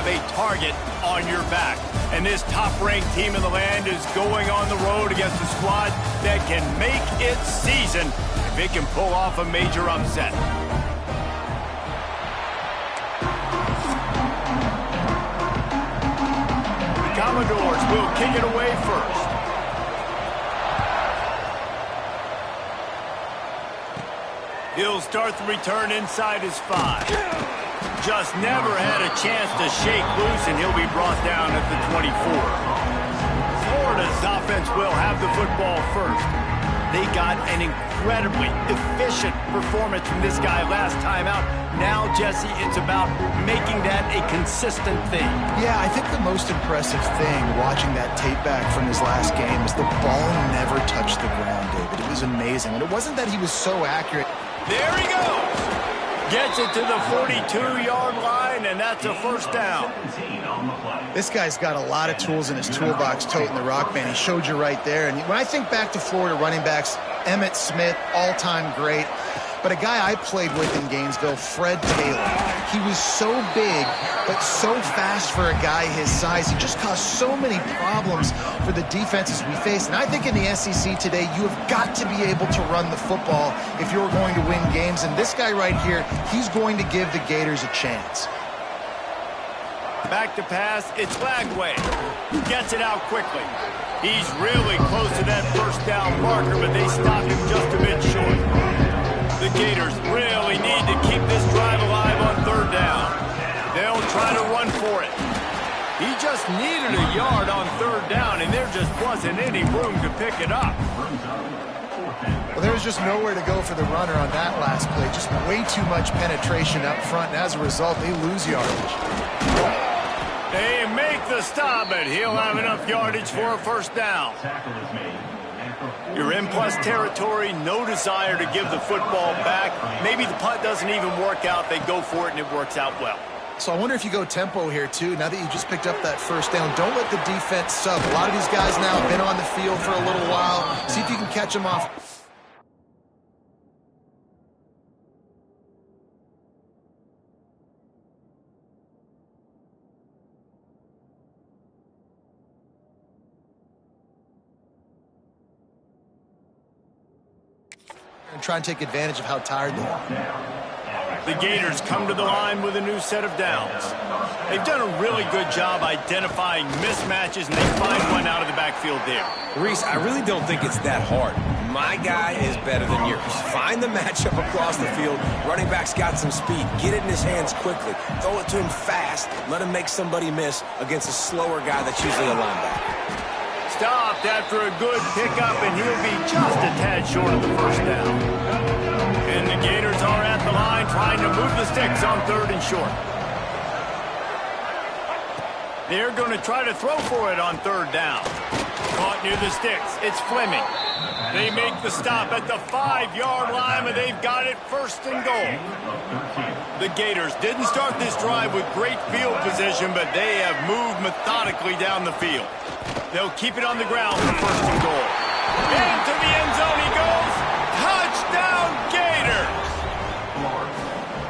a target on your back. And this top-ranked team in the land is going on the road against a squad that can make its season if it can pull off a major upset. The Commodores will kick it away first. He'll start the return inside his 5. Just never had a chance to shake loose, and he'll be brought down at the 24. Florida's offense will have the football first. They got an incredibly efficient performance from this guy last time out. Now, Jesse, it's about making that a consistent thing. Yeah, I think the most impressive thing watching that tape back from his last game is the ball never touched the ground, David. It was amazing. And it wasn't that he was so accurate. There he goes. Gets it to the 42-yard line, and that's a first down. This guy's got a lot of tools in his toolbox toting the rock band. He showed you right there. And when I think back to Florida running backs, Emmitt Smith, all-time great. But a guy I played with in Gainesville, Fred Taylor, he was so big, but so fast for a guy his size. He just caused so many problems for the defenses we face. And I think in the SEC today, you have got to be able to run the football if you're going to win games. And this guy right here, he's going to give the Gators a chance. Back to pass, it's Lagway. Gets it out quickly. He's really close to that first down marker, but they stop him just a bit short. The Gators really need to keep this drive alive on third down. They'll try to run for it. He just needed a yard on third down, and there just wasn't any room to pick it up. Well, there was just nowhere to go for the runner on that last play. Just way too much penetration up front, and as a result, they lose yardage. They make the stop, but he'll have enough yardage for a first down. You're in plus territory, no desire to give the football back. Maybe the punt doesn't even work out. They go for it, and it works out well. So I wonder if you go tempo here, too. Now that you just picked up that first down, don't let the defense sub. A lot of these guys now have been on the field for a little while. See if you can catch them off. And try and take advantage of how tired they are. The Gators come to the line with a new set of downs. They've done a really good job identifying mismatches, and they find one out of the backfield there. Reese, I really don't think it's that hard. My guy is better than yours. Find the matchup across the field. Running back's got some speed. Get it in his hands quickly. Throw it to him fast. Let him make somebody miss against a slower guy that's usually a linebacker. Stopped after a good pickup, and he'll be just a tad short of the first down. And the Gators are at the line trying to move the sticks on third and short. They're going to try to throw for it on third down. Caught near the sticks. It's Fleming. They make the stop at the 5-yard line, but they've got it first and goal. The Gators didn't start this drive with great field position, but they have moved methodically down the field. They'll keep it on the ground for first and goal. Into the end zone he goes. Touchdown, Gators!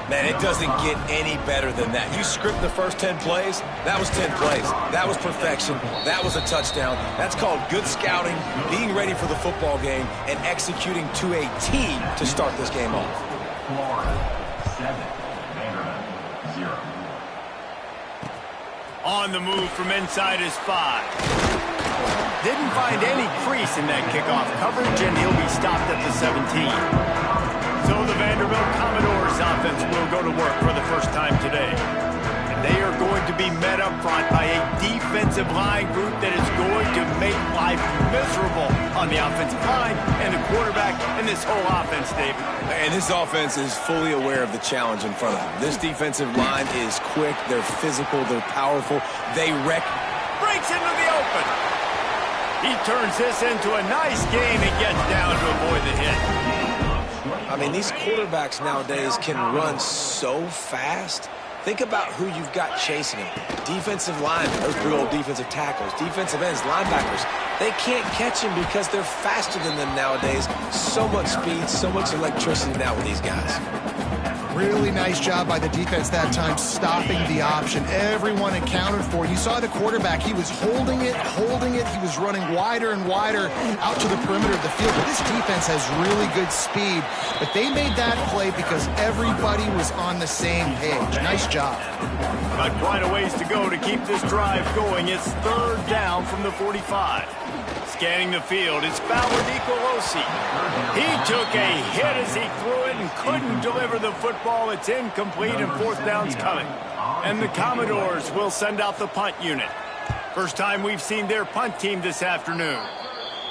Man, it doesn't get any better than that. You script the first 10 plays, that was 10 plays. That was perfection. That was a touchdown. That's called good scouting, being ready for the football game, and executing to a team to start this game off. Florida, 7, Vanderbilt, 0. On the move from inside his 5. Didn't find any crease in that kickoff coverage, and he'll be stopped at the 17. So the Vanderbilt Commodores offense will go to work for the first time today. And they are going to be met up front by a defensive line group that is going to make life miserable on the offensive line and the quarterback and this whole offense, David. And this offense is fully aware of the challenge in front of them. This defensive line is quick, they're physical, they're powerful, they wreck. Breaks into the open. He turns this into a nice gain and gets down to avoid the hit. I mean, these quarterbacks nowadays can run so fast. Think about who you've got chasing them. Defensive linemen, those big old defensive tackles, defensive ends, linebackers. They can't catch them because they're faster than them nowadays. So much speed, so much electricity now with these guys. Really nice job by the defense that time, stopping the option. Everyone accounted for it. You saw the quarterback. He was holding it. He was running wider and wider out to the perimeter of the field. But this defense has really good speed. But they made that play because everybody was on the same page. Nice job. Got quite a ways to go to keep this drive going. It's third down from the 45. Scanning the field, it's Fowler Nicolosi. He took a hit as he threw it and couldn't deliver the football. It's incomplete and fourth down's coming. And the Commodores will send out the punt unit. First time we've seen their punt team this afternoon.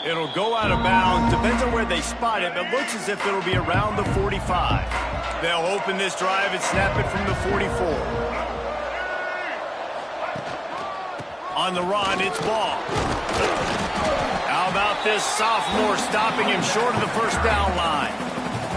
It'll go out of bounds. Depends on where they spot it, but looks as if it'll be around the 45. They'll open this drive and snap it from the 44. On the run, it's Ball. How about this sophomore stopping him short of the first down line?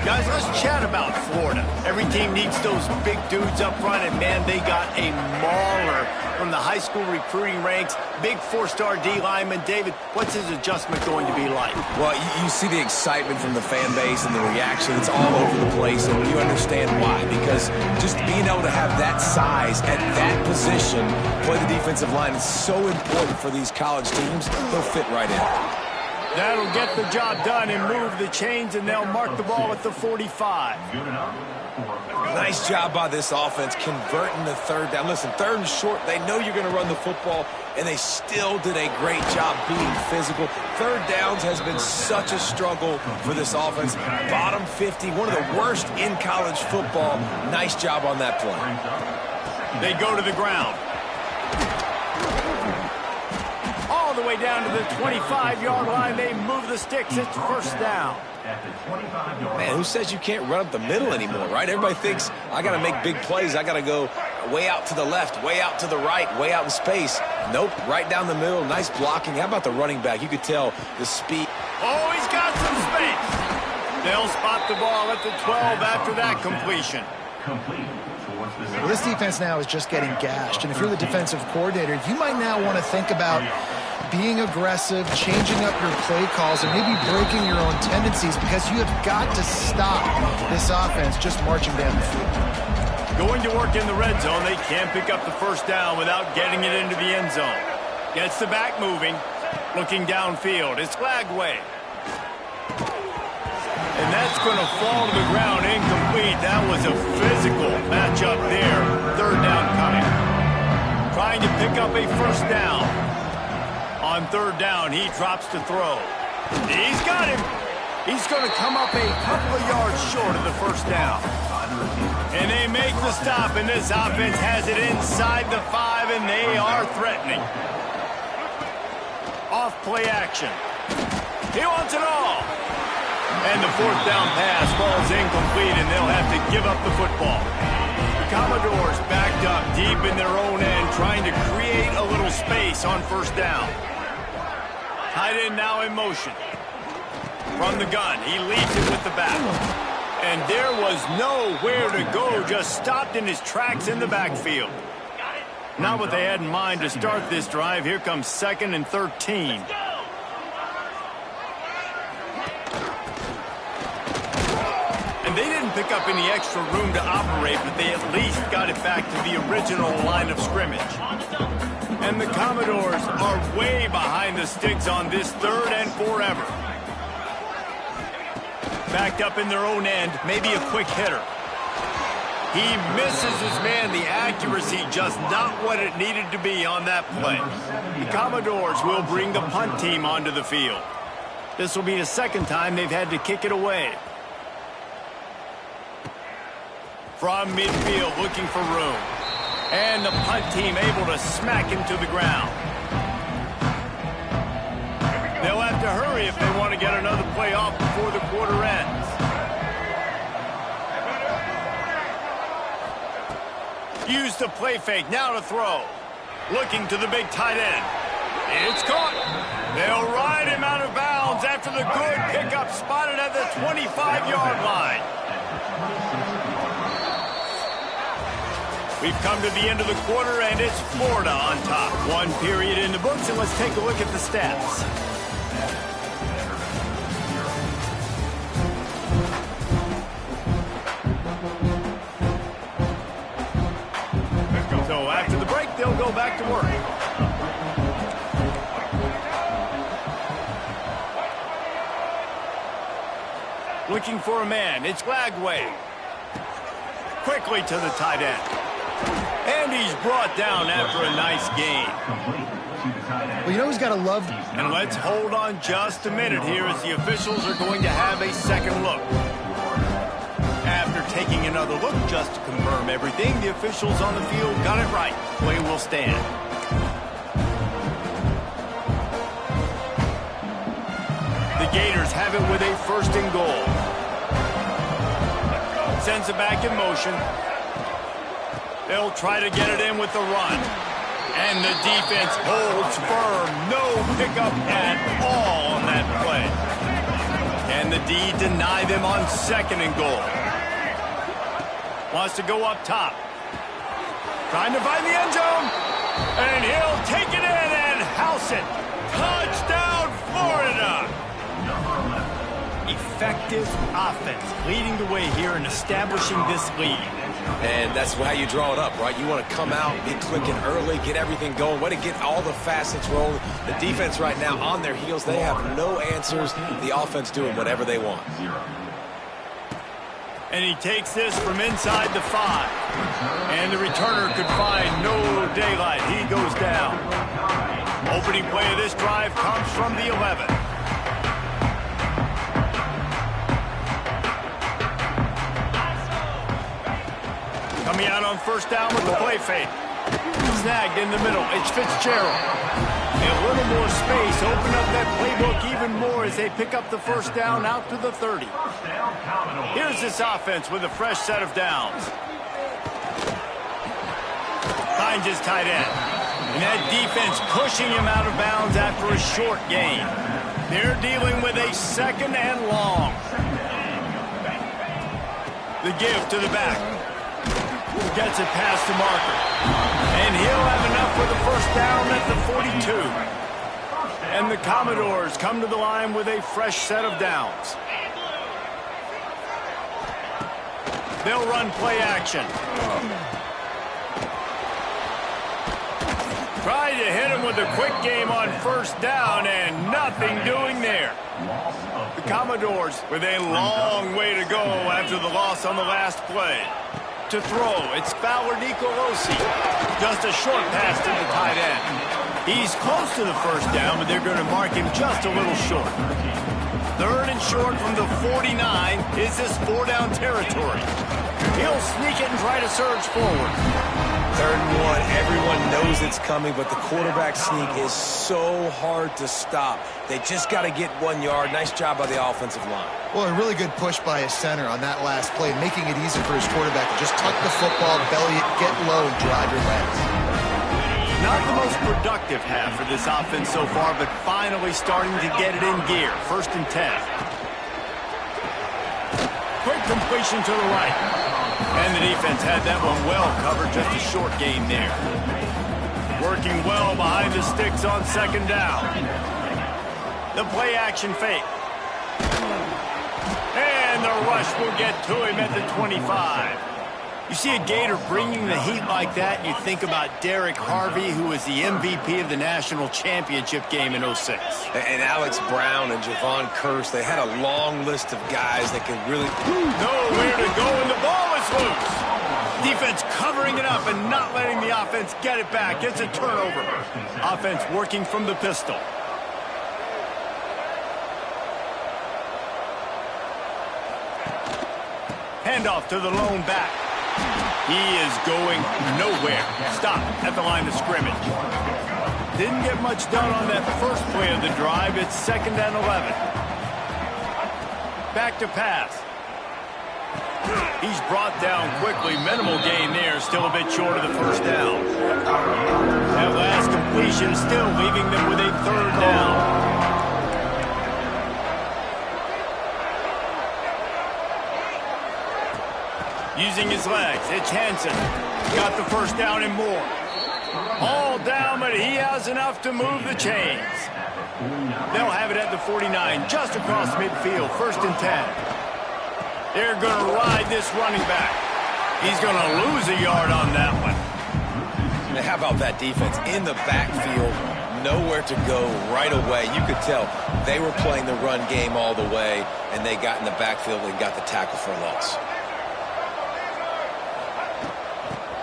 Guys, let's chat about Florida. Every team needs those big dudes up front, and man, they got a mauler from the high school recruiting ranks. Big four-star D lineman. David, what's his adjustment going to be like? Well, you see the excitement from the fan base and the reaction. It's all over the place, and you understand why. Because just being able to have that size at that position, play the defensive line, is so important for these college teams. They'll fit right in. That'll get the job done and move the chains, and they'll mark the ball at the 45. Nice job by this offense converting the third down. Listen, third and short, they know you're going to run the football, and they still did a great job being physical. Third downs has been such a struggle for this offense. Bottom 50, one of the worst in college football. Nice job on that play. They go to the ground. All the way down to the 25-yard line. They move the sticks. It's first down. Man, who says you can't run up the middle anymore, right? Everybody thinks, I got to make big plays. I got to go way out to the left, way out to the right, way out in space. Nope, right down the middle. Nice blocking. How about the running back? You could tell the speed. Oh, he's got some space. They'll spot the ball at the 12 after that completion. Well, this defense now is just getting gashed. And if you're the defensive coordinator, you might now want to think about being aggressive, changing up your play calls, and maybe breaking your own tendencies, because you have got to stop this offense just marching down the field. Going to work in the red zone. They can't pick up the first down without getting it into the end zone. Gets the back moving. Looking downfield. It's Lagway. And that's going to fall to the ground incomplete. That was a physical matchup there. Third down coming. Trying to pick up a first down. On third down, he drops to throw. He's got him. He's going to come up a couple of yards short of the first down. And they make the stop, and this offense has it inside the 5, and they are threatening. Off play action. He wants it all. And the fourth down pass falls incomplete, and they'll have to give up the football. The Commodores backed up deep in their own end, trying to create a little space on first down. Tight end now in motion. From the gun, he leads it with the back. And there was nowhere to go, just stopped in his tracks in the backfield. Not what they had in mind to start this drive. Here comes 2nd and 13. And they didn't pick up any extra room to operate, but they at least got it back to the original line of scrimmage. And the Commodores are way behind the sticks on this third and forever. Backed up in their own end, maybe a quick hitter. He misses his man. The accuracy just not what it needed to be on that play. The Commodores will bring the punt team onto the field. This will be the second time they've had to kick it away. From midfield, looking for room. And the punt team able to smack him to the ground. They'll have to hurry if they want to get another play off before the quarter ends. Use the play fake, now to throw. Looking to the big tight end. It's caught. They'll ride him out of bounds after the good pickup spotted at the 25-yard line. We've come to the end of the quarter, and it's Florida on top. One period in the books, and let's take a look at the stats. So after the break, they'll go back to work. Looking for a man. It's Lagway. Quickly to the tight end. And he's brought down after a nice gain. Well, you know who's got to love... And let's hold on just a minute here as the officials are going to have a second look. After taking another look just to confirm everything, the officials on the field got it right. Play will stand. The Gators have it with a 1st and goal. Sends it back in motion. They'll try to get it in with the run. And the defense holds firm. No pickup at all on that play. Can the D deny them on 2nd and goal? Wants to go up top. Trying to find the end zone. And he'll take it in and house it. Touchdown, Florida! Effective offense leading the way here and establishing this lead. And that's how you draw it up, right? You want to come out, be clicking early, get everything going, want to get all the facets rolling. The defense right now on their heels, they have no answers. The offense doing whatever they want. And he takes this from inside the 5. And the returner could find no daylight. He goes down. Opening play of this drive comes from the 11. Coming out on 1st down with the play fake. Snagged in the middle. It's Fitzgerald. A little more space. Open up that playbook even more as they pick up the 1st down out to the 30. Here's this offense with a fresh set of downs. Finds his tight end. And that defense pushing him out of bounds after a short gain. They're dealing with a 2nd and long. The give to the back. Gets it past the marker. And he'll have enough for the 1st down at the 42. And the Commodores come to the line with a fresh set of downs. They'll run play action. Tried to hit him with a quick game on 1st down and nothing doing there. The Commodores with a long way to go after the loss on the last play. To throw, it's Fowler Nicolosi. Just a short pass to the tight end. He's close to the 1st down, but they're going to mark him just a little short. 3rd and short from the 49 is this 4-down territory. He'll sneak it and try to surge forward. 3rd and 1, everyone knows it's coming, but the quarterback sneak is so hard to stop. They just got to get 1 yard. Nice job by the offensive line. Well, a really good push by his center on that last play, making it easy for his quarterback to just tuck the football, belly it, get low, and drive your legs. Not the most productive half for this offense so far, but finally starting to get it in gear. 1st and 10. Quick completion to the right. And the defense had that one well covered, just a short gain there. Working well behind the sticks on 2nd down. The play action fake. And the rush will get to him at the 25. You see a Gator bringing the heat like that, and you think about Derek Harvey, who was the MVP of the national championship game in 06. And Alex Brown and Javon Curse, they had a long list of guys that could really... Nowhere to go, and the ball is loose. Defense covering it up and not letting the offense get it back. It's a turnover. Offense working from the pistol. Handoff to the lone back. He is going nowhere. Stop at the line of scrimmage. Didn't get much done on that first play of the drive. It's 2nd and 11. Back to pass. He's brought down quickly. Minimal gain there. Still a bit short of the 1st down. That last completion still leaving them with a 3rd down. Using his legs, it's Hansen. Got the 1st down and more. All down, but he has enough to move the chains. They'll have it at the 49, just across midfield, 1st and 10. They're going to ride this running back. He's going to lose a yard on that one. And how about that defense in the backfield? Nowhere to go right away. You could tell they were playing the run game all the way, and they got in the backfield and got the tackle for a loss.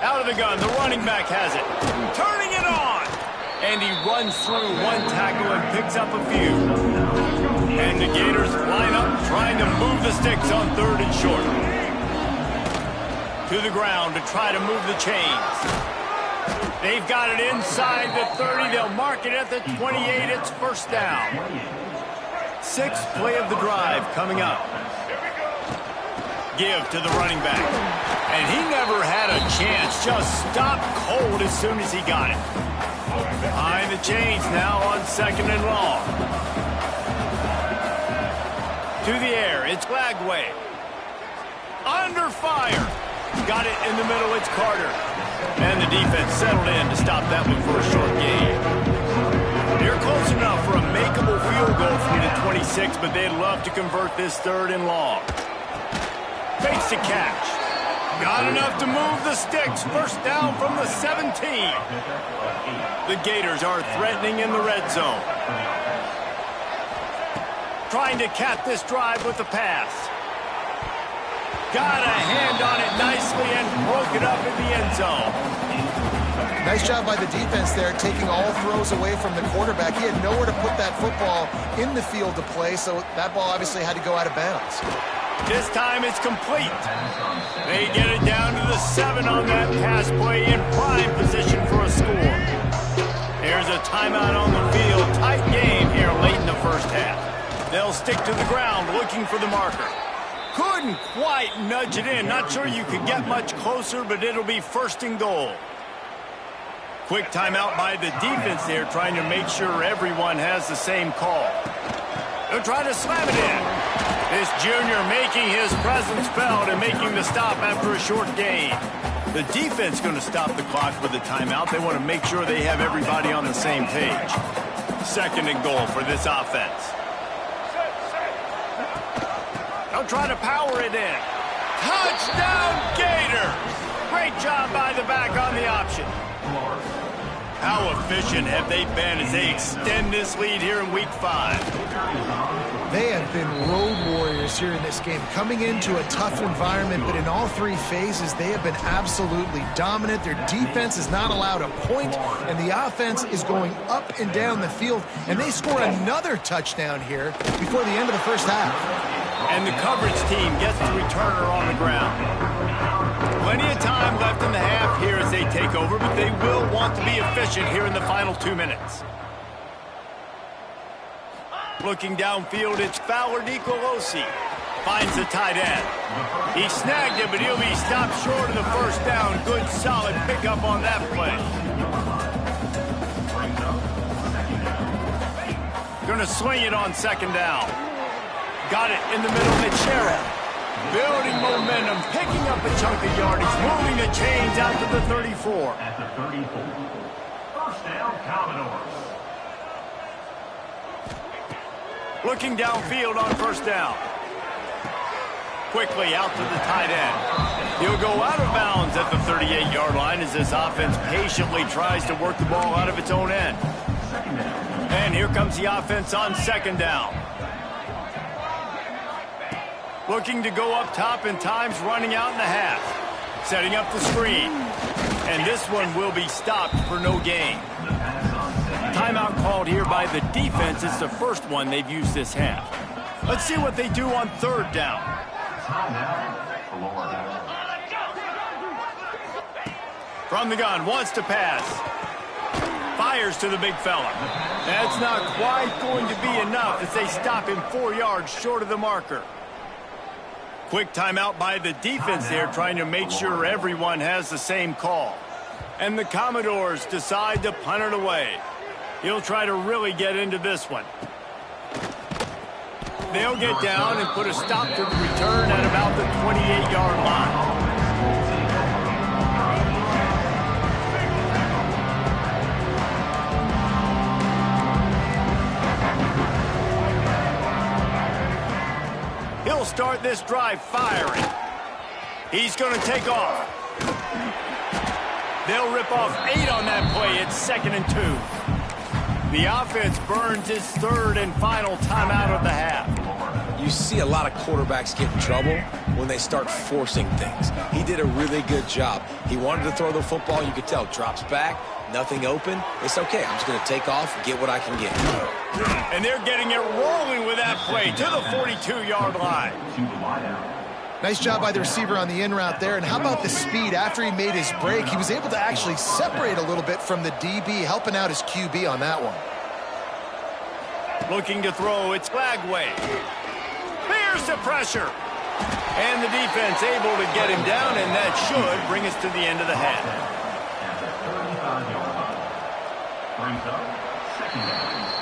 Out of the gun, the running back has it. Turning it on! And he runs through one tackle and picks up a few. And the Gators line up trying to move the sticks on 3rd and short. To the ground to try to move the chains. They've got it inside the 30. They'll mark it at the 28. It's first down. 6th play of the drive coming up. Give to the running back. And he never had a chance. Just stopped cold as soon as he got it. Behind the chains now on 2nd and long. To the air. It's Lagway. Under fire. Got it in the middle. It's Carter. And the defense settled in to stop that one for a short gain. They're close enough for a makeable field goal from the 26, but they'd love to convert this 3rd and long. Fakes to catch. Got enough to move the sticks. First down from the 17. The Gators are threatening in the red zone. Trying to cap this drive with the pass. Got a hand on it nicely and broke it up in the end zone. Nice job by the defense there, taking all throws away from the quarterback. He had nowhere to put that football in the field to play, so that ball obviously had to go out of bounds. This time it's complete. They get it down to the 7 on that pass play in prime position for a score. Here's a timeout on the field. Tight game here late in the first half. They'll stick to the ground looking for the marker. Couldn't quite nudge it in. Not sure you could get much closer, but it'll be 1st and goal. Quick timeout by the defense there, trying to make sure everyone has the same call. They'll try to slam it in. This junior making his presence felt and making the stop after a short gain. The defense going to stop the clock with a timeout. They want to make sure they have everybody on the same page. 2nd and goal for this offense. They'll try to power it in. Touchdown, Gators! Great job by the back on the option. How efficient have they been as they extend this lead here in Week 5? They have been road warriors here in this game, coming into a tough environment, but in all 3 phases, they have been absolutely dominant. Their defense is not allowed a point, and the offense is going up and down the field, and they score another touchdown here before the end of the first half. And the coverage team gets the returner on the ground. Plenty of time left in the half here as they take over, but they will want to be efficient here in the final 2 minutes. Looking downfield, it's Fowler Nicolosi. Finds the tight end. He snagged it, but he'll be stopped short of the first down. Good, solid pickup on that play. Gonna swing it on 2nd down. Got it in the middle of the Chera. Building momentum, picking up a chunk of yardage, moving the chains out to the 34. At the 34. First down, Commodores. Looking downfield on 1st down. Quickly out to the tight end. He'll go out of bounds at the 38-yard line as this offense patiently tries to work the ball out of its own end. And here comes the offense on 2nd down. Looking to go up top and times running out in the half. Setting up the screen. And this one will be stopped for no gain. Timeout called here by the defense. It's the first one they've used this half. Let's see what they do on 3rd down. From the gun, wants to pass. Fires to the big fella. That's not quite going to be enough as they stop him 4 yards short of the marker. Quick timeout by the defense there, trying to make sure everyone has the same call. And the Commodores decide to punt it away. He'll try to really get into this one. They'll get down and put a stop to the return at about the 28-yard line. He'll start this drive firing. He's going to take off. They'll rip off 8 on that play. It's 2nd and 2. The offense burns its 3rd and final timeout of the half. You see a lot of quarterbacks get in trouble when they start forcing things. He did a really good job. He wanted to throw the football. You could tell. Drops back, nothing open. It's okay. I'm just going to take off and get what I can get. And they're getting it rolling with that play to the 42-yard line. Nice job by the receiver on the in route there. And how about the speed? After he made his break, he was able to actually separate a little bit from the DB, helping out his QB on that one. Looking to throw, it's Flagway. There's the pressure. And the defense able to get him down, and that should bring us to the end of the half.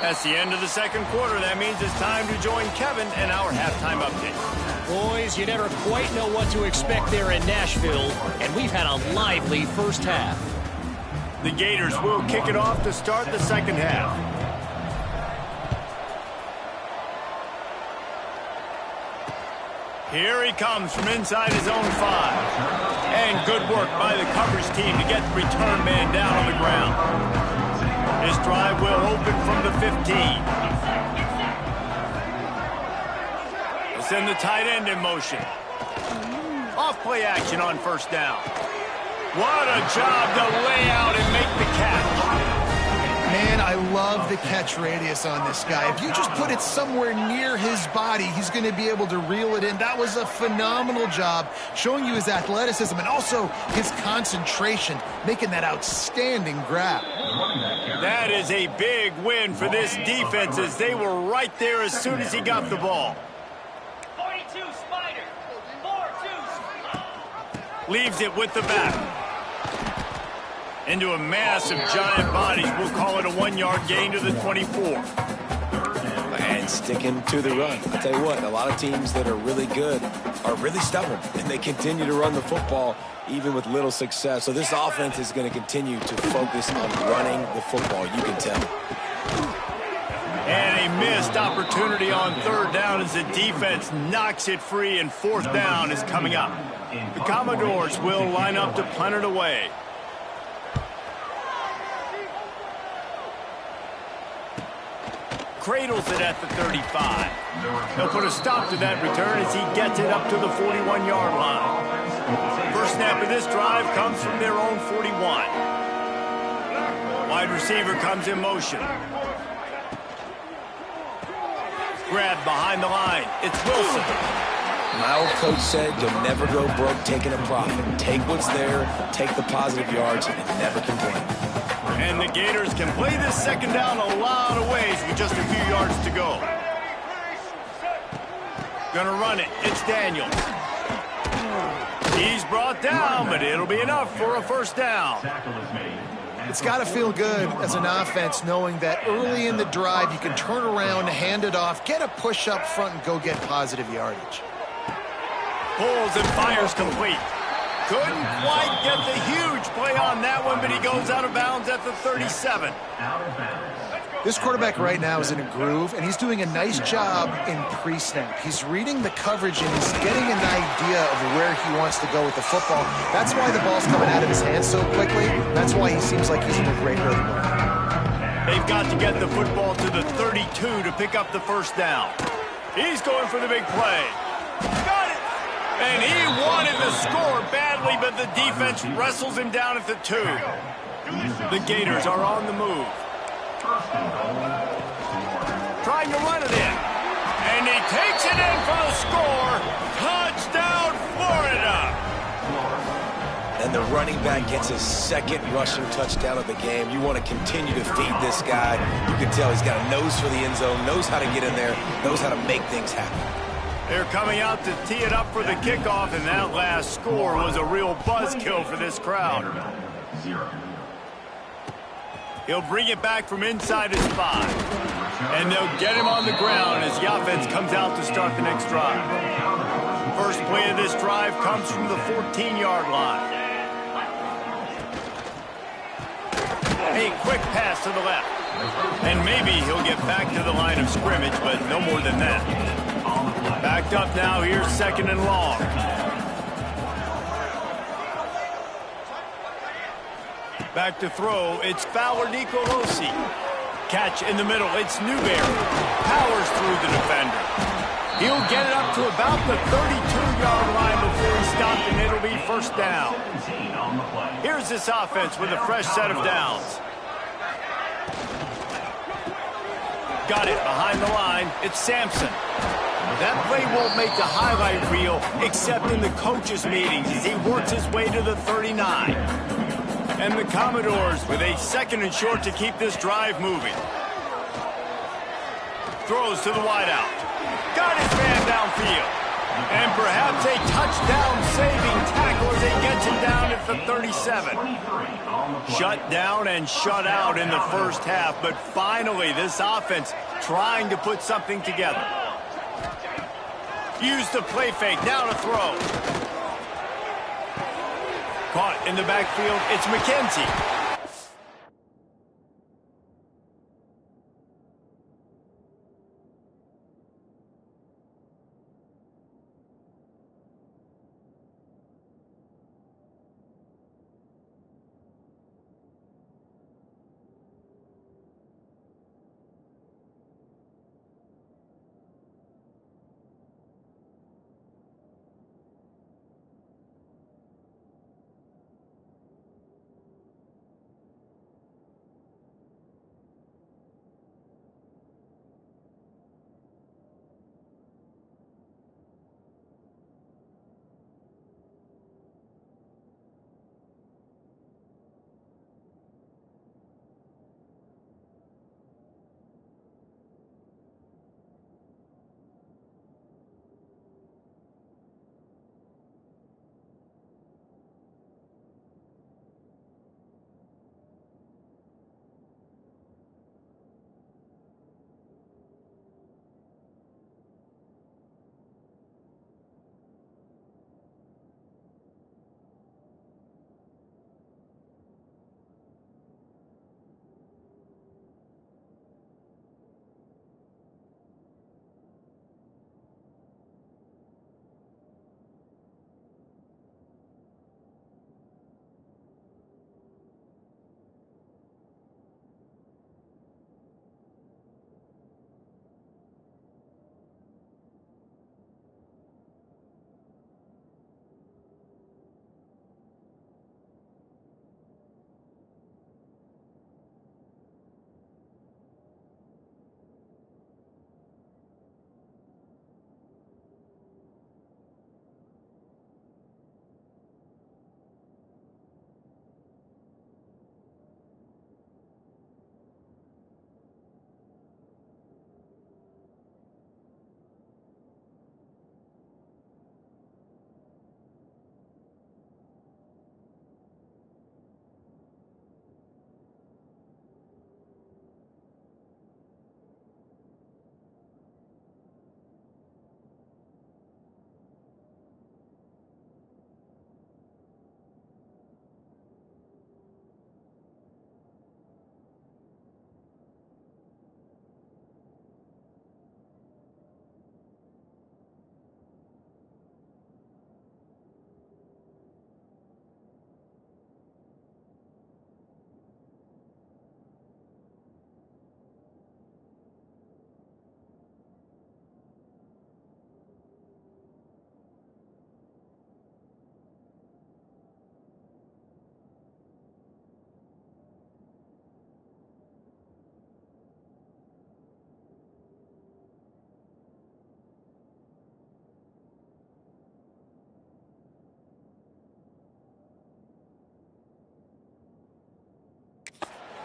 That's the end of the 2nd quarter. That means it's time to join Kevin and our halftime update. Boys, you never quite know what to expect there in Nashville, and we've had a lively first half. The Gators will kick it off to start the 2nd half. Here he comes from inside his own 5. And good work by the coverage team to get the return man down on the ground. This drive will open from the 15. We'll send the tight end in motion. Off play action on 1st down. What a job to lay out and make the catch. Man, I love the catch radius on this guy. If you just put it somewhere near his body, he's going to be able to reel it in. That was a phenomenal job, showing you his athleticism and also his concentration, making that outstanding grab. That is a big win for this defense, as they were right there as soon as he got the ball. 42 Spider. 4-2. Leaves it with the back. Into a mass of giant bodies. We'll call it a 1-yard gain to the 24. And sticking to the run. I'll tell you what, a lot of teams that are really good are really stubborn, and they continue to run the football even with little success. So this offense is going to continue to focus on running the football, you can tell. And a missed opportunity on 3rd down as the defense knocks it free, and 4th down is coming up. The Commodores will line up to punt it away. Cradles it at the 35. They'll put a stop to that return as he gets it up to the 41-yard line. First snap of this drive comes from their own 41. Wide receiver comes in motion. Grabbed behind the line. It's Wilson. My old coach said you'll never go broke taking a profit. Take what's there, take the positive yards, and never complain. And the Gators can play this 2nd down a lot of ways with just a few yards to go. Gonna run it. It's Daniels. He's brought down, but it'll be enough for a 1st down. It's got to feel good as an offense knowing that early in the drive you can turn around, hand it off, get a push up front, and go get positive yardage. Pulls and fires complete. Couldn't quite get the huge play on that one, but he goes out of bounds at the 37. This quarterback right now is in a groove, and he's doing a nice job in pre-snap. He's reading the coverage, and he's getting an idea of where he wants to go with the football. That's why the ball's coming out of his hands so quickly. That's why he seems like he's in a great rhythm. They've got to get the football to the 32 to pick up the 1st down. He's going for the big play. Got it! And he wanted the score badly, but the defense wrestles him down at the 2. The Gators are on the move. Trying to run it in. And he takes it in for the score. Touchdown, Florida! And the running back gets his 2nd rushing touchdown of the game. You want to continue to feed this guy. You can tell he's got a nose for the end zone, knows how to get in there, knows how to make things happen. They're coming out to tee it up for the kickoff, and that last score was a real buzzkill for this crowd. He'll bring it back from inside his 5. And they'll get him on the ground as the offense comes out to start the next drive. First play of this drive comes from the 14-yard line. A quick pass to the left. And maybe he'll get back to the line of scrimmage, but no more than that. Backed up now, here's 2nd and long. Back to throw, it's Fowler Nicolosi. Catch in the middle, it's Newberry. Powers through the defender. He'll get it up to about the 32-yard line before he stopped, and it'll be first down. Here's this offense with a fresh set of downs. Got it behind the line. It's Sampson. That play won't make the highlight reel except in the coaches' meetings as he works his way to the 39. And the Commodores with a 2nd and short to keep this drive moving. Throws to the wideout. Got his man downfield. And perhaps a touchdown-saving tackle as he gets him down at the 37. Shut down and shut out in the first half, but finally this offense trying to put something together. Use the play fake, now to throw. Caught in the backfield, it's McKenzie.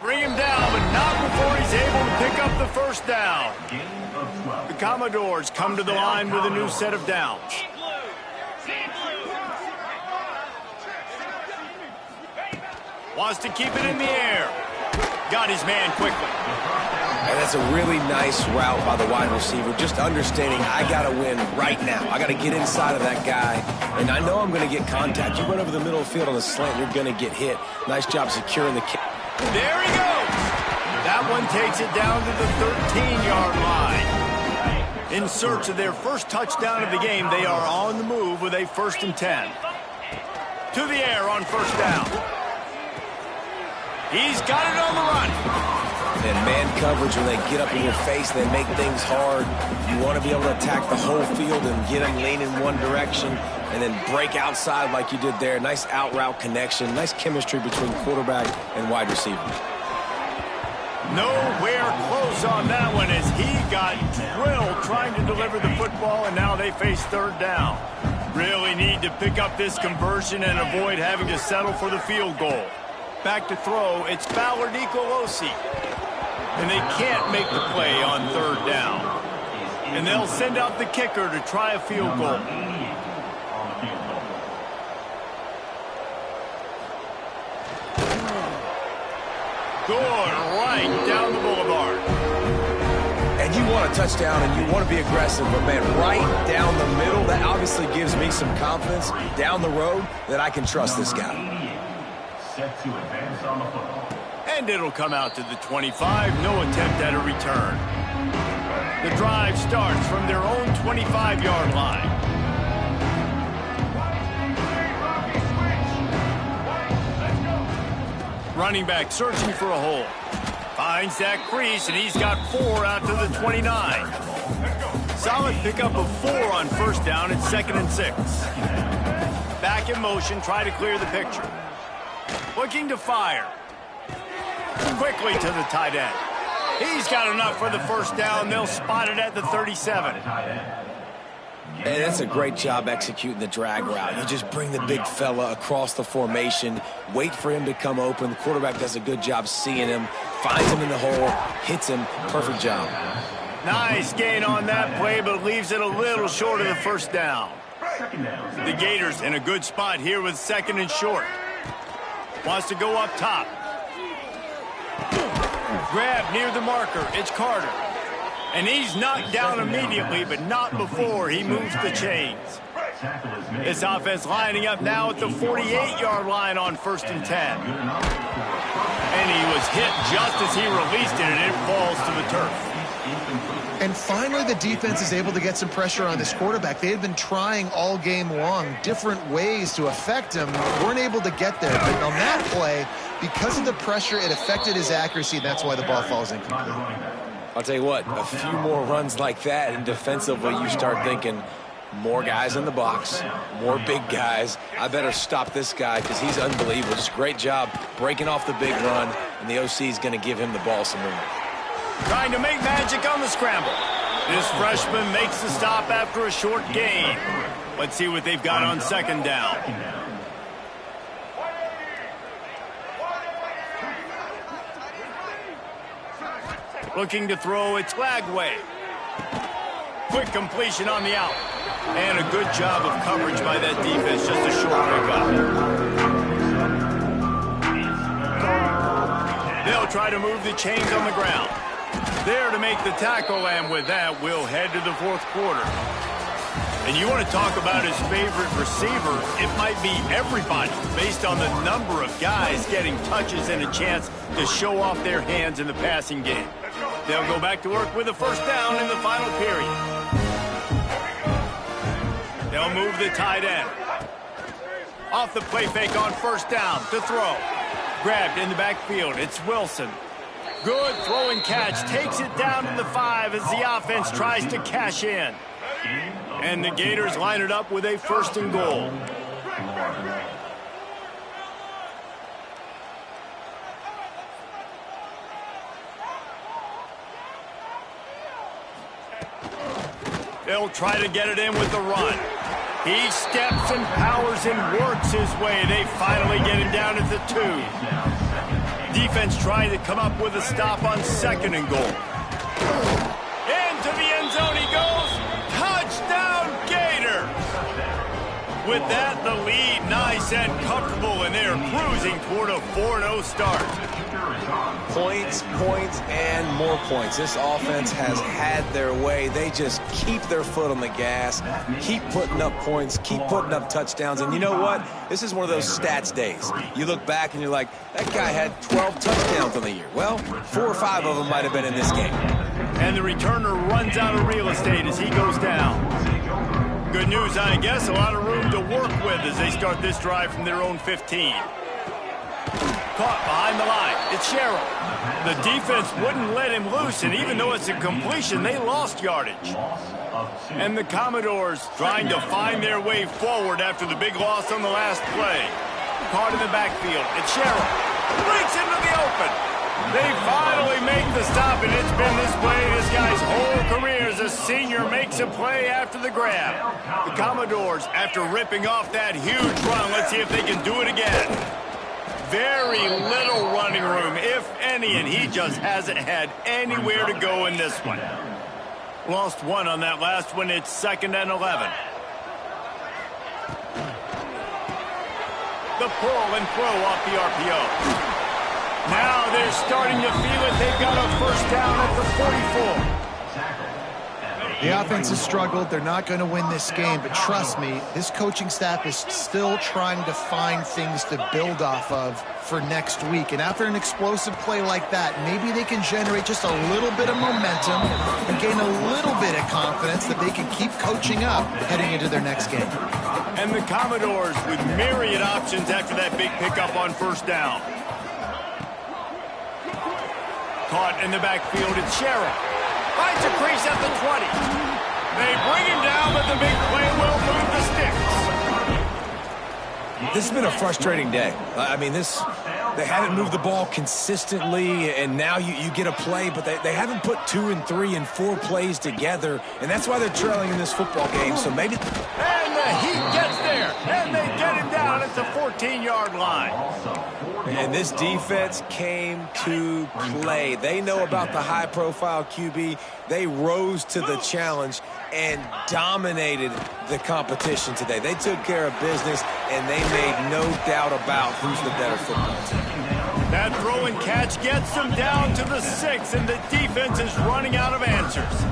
Bring him down, but not before he's able to pick up the first down. The Commodores come to the line with a new set of downs. Wants to keep it in the air. Got his man quickly. And that's a really nice route by the wide receiver, just understanding I got to win right now. I got to get inside of that guy, and I know I'm going to get contact. You run over the middle of the field on a slant, you're going to get hit. Nice job securing the kick. There he goes. That one takes it down to the 13-yard line. In search of their first touchdown of the game, they are on the move with a 1st and 10. To the air on first down. He's got it on the run. And man coverage, when they get up in your face, they make things hard. You want to be able to attack the whole field and get them leaning one direction and then break outside like you did there. Nice out-route connection, nice chemistry between quarterback and wide receiver. Nowhere close on that one as he got drilled trying to deliver the football, and now they face third down. Really need to pick up this conversion and avoid having to settle for the field goal. Back to throw, it's Fowler Nicolosi. And they can't make the play on third down. And they'll send out the kicker to try a field goal. Good, right down the boulevard. And you want a touchdown and you want to be aggressive, but man, right down the middle, that obviously gives me some confidence down the road that I can trust this guy. Set to advance on the football. And it'll come out to the 25, no attempt at a return. The drive starts from their own 25-yard line. Running back searching for a hole. Finds that crease, and he's got 4 out to the 29. Solid pickup of 4 on first down. It's 2nd and 6. Back in motion, try to clear the picture. Looking to fire. Quickly to the tight end. He's got enough for the first down. They'll spot it at the 37. And that's a great job executing the drag route. You just bring the big fella across the formation, wait for him to come open. The quarterback does a good job seeing him, finds him in the hole, hits him. Perfect job. Nice gain on that play, but leaves it a little short of the first down. The Gators in a good spot here with 2nd and short. Wants to go up top. Grab near the marker. It's Carter. And he's knocked down immediately, but not before he moves the chains. This offense lining up now at the 48-yard line on 1st and 10. And he was hit just as he released it, and it falls to the turf. And finally, the defense is able to get some pressure on this quarterback. They had been trying all game long different ways to affect him. Weren't able to get there. But on that play, because of the pressure, it affected his accuracy. And that's why the ball falls incomplete. I'll tell you what, a few more runs like that, and defensively you start thinking, more guys in the box, more big guys. I better stop this guy because he's unbelievable. Just a great job breaking off the big run, and the OC is going to give him the ball some more. Trying to make magic on the scramble. This freshman makes the stop after a short gain. Let's see what they've got on 2nd down. Looking to throw, it's Lagway. Quick completion on the out. And a good job of coverage by that defense, just a short pickup. They'll try to move the chains on the ground. There to make the tackle, and with that, we'll head to the 4th quarter. And you want to talk about his favorite receiver, it might be everybody, based on the number of guys getting touches and a chance to show off their hands in the passing game. They'll go back to work with a first down in the final period. They'll move the tight end. Off the play fake on first down to throw. Grabbed in the backfield. It's Wilson. Good throw and catch. Takes it down to the 5 as the offense tries to cash in. And the Gators line it up with a 1st and goal. They'll try to get it in with the run. He steps and powers and works his way. They finally get him down at the 2. Defense trying to come up with a stop on 2nd and goal. Into the end zone he goes. Touchdown, Gators! With that, the lead nice and comfortable, and they're cruising toward a 4-0 start. Points, points, and more points. This offense has had their way. They just keep their foot on the gas, keep putting up points, keep putting up touchdowns. And you know what? This is one of those stats days. You look back and you're like, that guy had 12 touchdowns on the year. Well, 4 or 5 of them might have been in this game. And the returner runs out of real estate as he goes down. Good news, I guess. A lot of room to work with as they start this drive from their own 15. Caught behind the line. It's Sherrill. The defense wouldn't let him loose, and even though it's a completion, they lost yardage. And the Commodores trying to find their way forward after the big loss on the last play. Caught in the backfield. It's Sherrill. Breaks into the open. They finally make the stop, and it's been this way this guy's whole career as a senior makes a play after the grab. The Commodores, after ripping off that huge run, let's see if they can do it again. Very little running room, if any, and he just hasn't had anywhere to go in this one. Lost one on that last one. It's 2nd and 11. The pull and throw off the RPO. Now they're starting to feel it. They've got a first down at the 44. The offense has struggled. They're not going to win this game, but trust me, this coaching staff is still trying to find things to build off of for next week. And after an explosive play like that, maybe they can generate just a little bit of momentum and gain a little bit of confidence that they can keep coaching up heading into their next game. And the Commodores with myriad options after that big pickup on first down. Caught in the backfield, it's Sherrill. Finds a crease at the 20. They bring him down, but the big play will move the sticks. This has been a frustrating day. I mean, they haven't moved the ball consistently, and now you get a play, but they haven't put 2 and 3 and 4 plays together, and that's why they're trailing in this football game. So maybe... And the heat gets there, and they get him down at the 14-yard line. And this defense came to play. They know about the high-profile QB. They rose to the challenge and dominated the competition today. They took care of business, and they made no doubt about who's the better football team. That throw and catch gets them down to the 6, and the defense is running out of answers.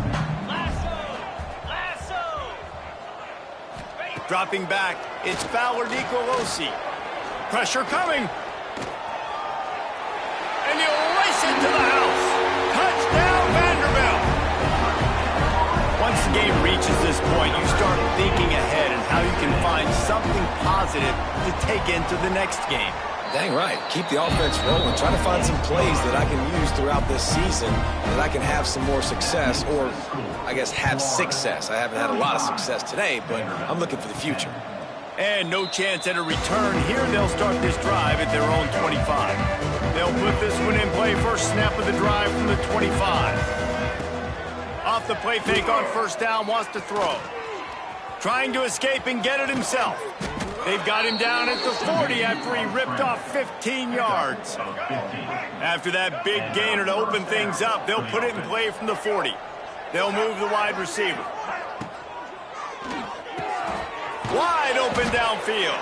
Dropping back, it's Fowler Nicolosi. Pressure coming. And he'll race it to the house. Touchdown, Vanderbilt. Once the game reaches this point, you start thinking ahead and how you can find something positive to take into the next game. Dang right. Keep the offense rolling. Try to find some plays that I can use throughout this season that I can have some more success, or I guess have success. I haven't had a lot of success today, but I'm looking for the future. And no chance at a return here. They'll start this drive at their own 25. They'll put this one in play. First snap of the drive from the 25. Off the play fake on first down, wants to throw. Trying to escape and get it himself. They've got him down at the 40 after he ripped off 15 yards. After that big gainer to open things up, they'll put it in play from the 40. They'll move the wide receiver. Wide open downfield.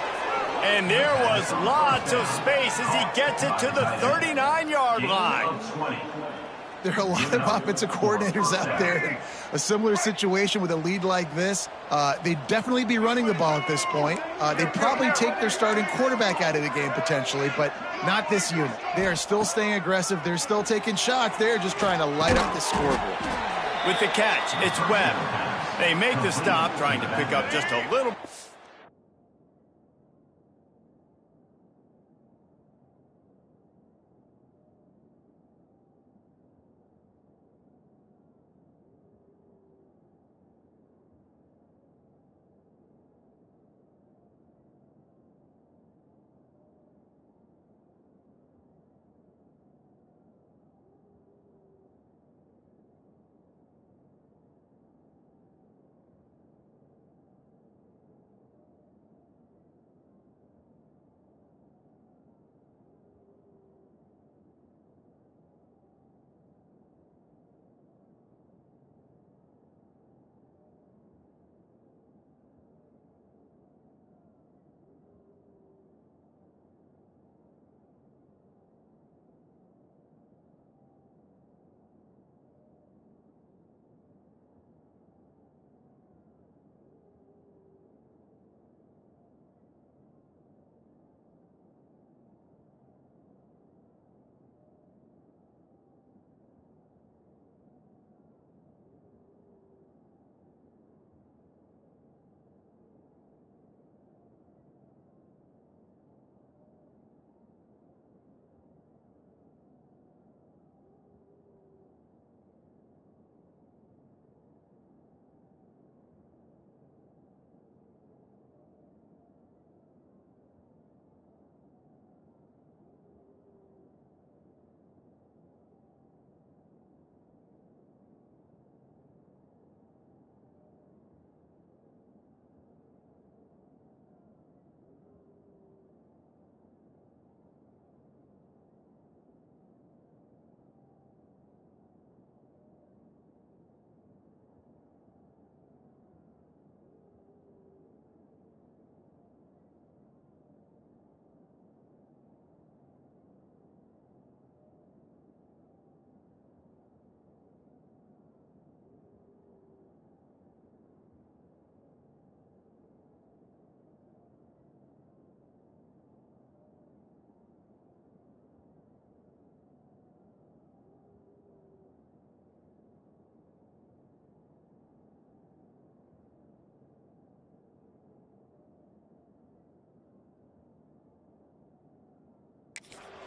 And there was lots of space as he gets it to the 39-yard line. There are a lot of offensive coordinators out there in a similar situation with a lead like this. They'd definitely be running the ball at this point. They'd probably take their starting quarterback out of the game potentially, but not this unit. They are still staying aggressive. They're still taking shots. They're just trying to light up the scoreboard. With the catch, it's Webb. They make the stop, trying to pick up just a little...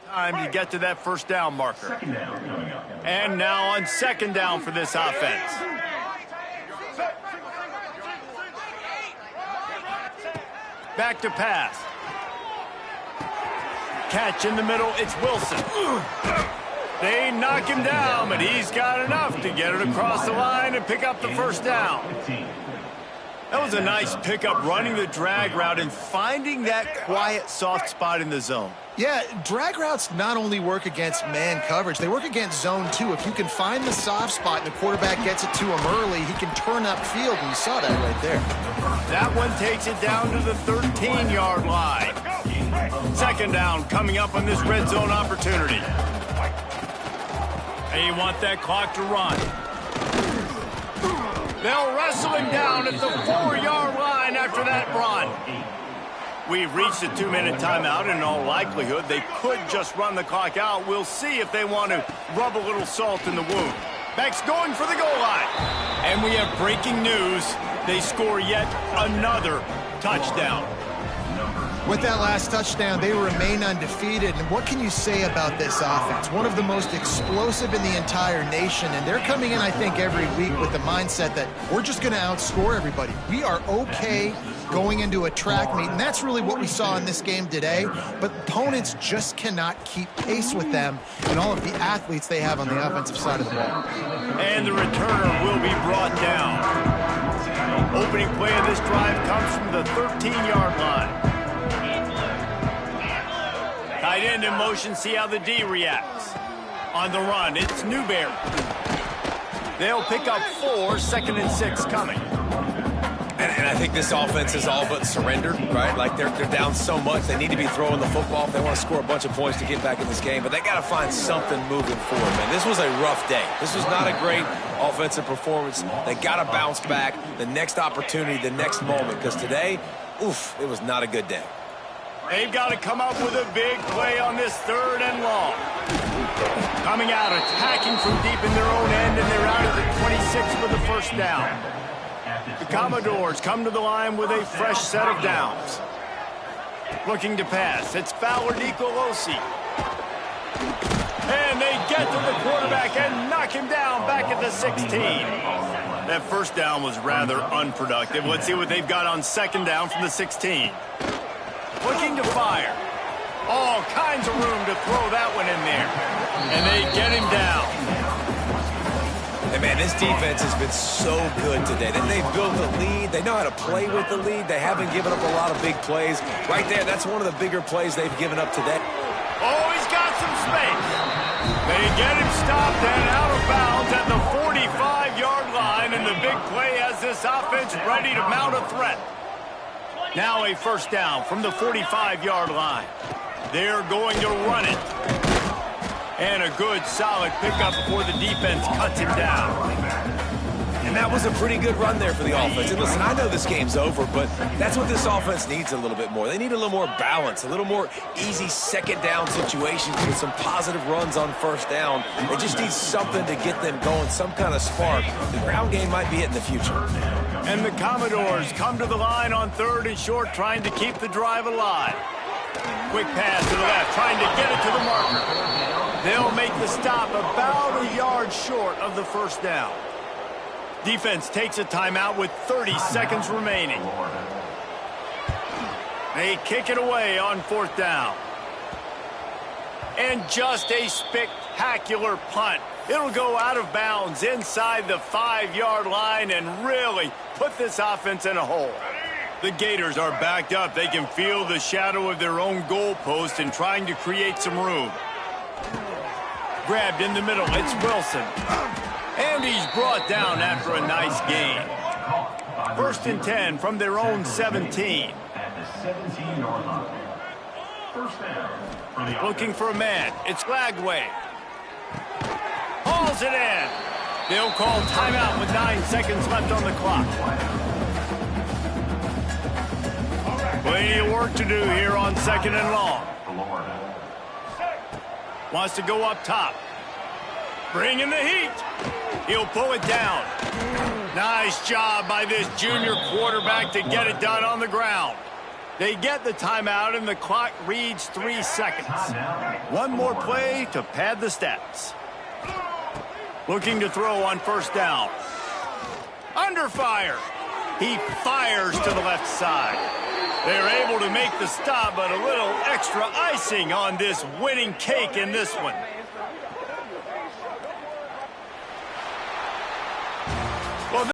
Time to get to that first down marker. And now on second down for this offense. Back to pass. Catch in the middle, it's Wilson. They knock him down, but he's got enough to get it across the line and pick up the first down. That was a nice pickup, running the drag route and finding that quiet, soft spot in the zone. Yeah, drag routes not only work against man coverage, they work against zone too. If you can find the soft spot and the quarterback gets it to him early, he can turn upfield, and you saw that right there. That one takes it down to the 13-yard line. Second down coming up on this red zone opportunity. They want that clock to run. They'll wrestle him down at the 4-yard line after that run. We've reached a 2-minute timeout, and in all likelihood, they could just run the clock out. We'll see if they want to rub a little salt in the wound. Beck's going for the goal line. And we have breaking news. They score yet another touchdown. With that last touchdown, they remain undefeated. And what can you say about this offense? One of the most explosive in the entire nation. And they're coming in, I think, every week with the mindset that we're just going to outscore everybody. We are okay going into a track meet. And that's really what we saw in this game today. But opponents just cannot keep pace with them and all of the athletes they have on the offensive side of the ball. And the returner will be brought down. Opening play of this drive comes from the 13-yard line. Tight end in motion, see how the D reacts. On the run, it's Newberry. They'll pick up 4, 2nd and 6 coming. And I think this offense is all but surrendered, right? Like they're down so much, they need to be throwing the football if they want to score a bunch of points to get back in this game. But they got to find something moving forward, man. This was a rough day. This was not a great offensive performance. They got to bounce back the next opportunity, the next moment, because today, oof, it was not a good day. They've got to come up with a big play on this 3rd and long. Coming out, attacking from deep in their own end, and they're out at the 26 with the first down. The Commodores come to the line with a fresh set of downs. Looking to pass, it's Fowler Nicolosi. And they get to the quarterback and knock him down back at the 16. That first down was rather unproductive. Let's see what they've got on second down from the 16. Looking to fire. All kinds of room to throw that one in there. And they get him down. And, man, this defense has been so good today. They've built the lead. They know how to play with the lead. They haven't given up a lot of big plays. Right there, that's one of the bigger plays they've given up today. Oh, he's got some space. They get him stopped and out of bounds at the 45-yard line. And the big play has this offense ready to mount a threat. Now a first down from the 45-yard line. They're going to run it. And a good, solid pickup before the defense cuts him down. And that was a pretty good run there for the offense. And listen, I know this game's over, but that's what this offense needs a little bit more. They need a little more balance, a little more easy second down situations with some positive runs on first down. They just need something to get them going, some kind of spark. The ground game might be it in the future. And the Commodores come to the line on 3rd and short, trying to keep the drive alive. Quick pass to the left, trying to get it to the marker. They'll make the stop about a yard short of the first down. Defense takes a timeout with 30 seconds remaining. They kick it away on 4th down. And just a spectacular punt. It'll go out of bounds inside the 5-yard line and really put this offense in a hole. The Gators are backed up. They can feel the shadow of their own goalpost and trying to create some room. Grabbed in the middle, it's Wilson. And he's brought down after a nice gain. 1st and 10 from their own 17. Looking for a man, it's Lagway. Hauls it in. They'll call timeout with 9 seconds left on the clock. Plenty of work to do here on 2nd and long. Wants to go up top. Bring in the heat. He'll pull it down. Nice job by this junior quarterback to get it done on the ground. They get the timeout, and the clock reads 3 seconds. One more play to pad the stats. Looking to throw on first down. Under fire. He fires to the left side. They're able to make the stop, but a little extra icing on this winning cake in this one.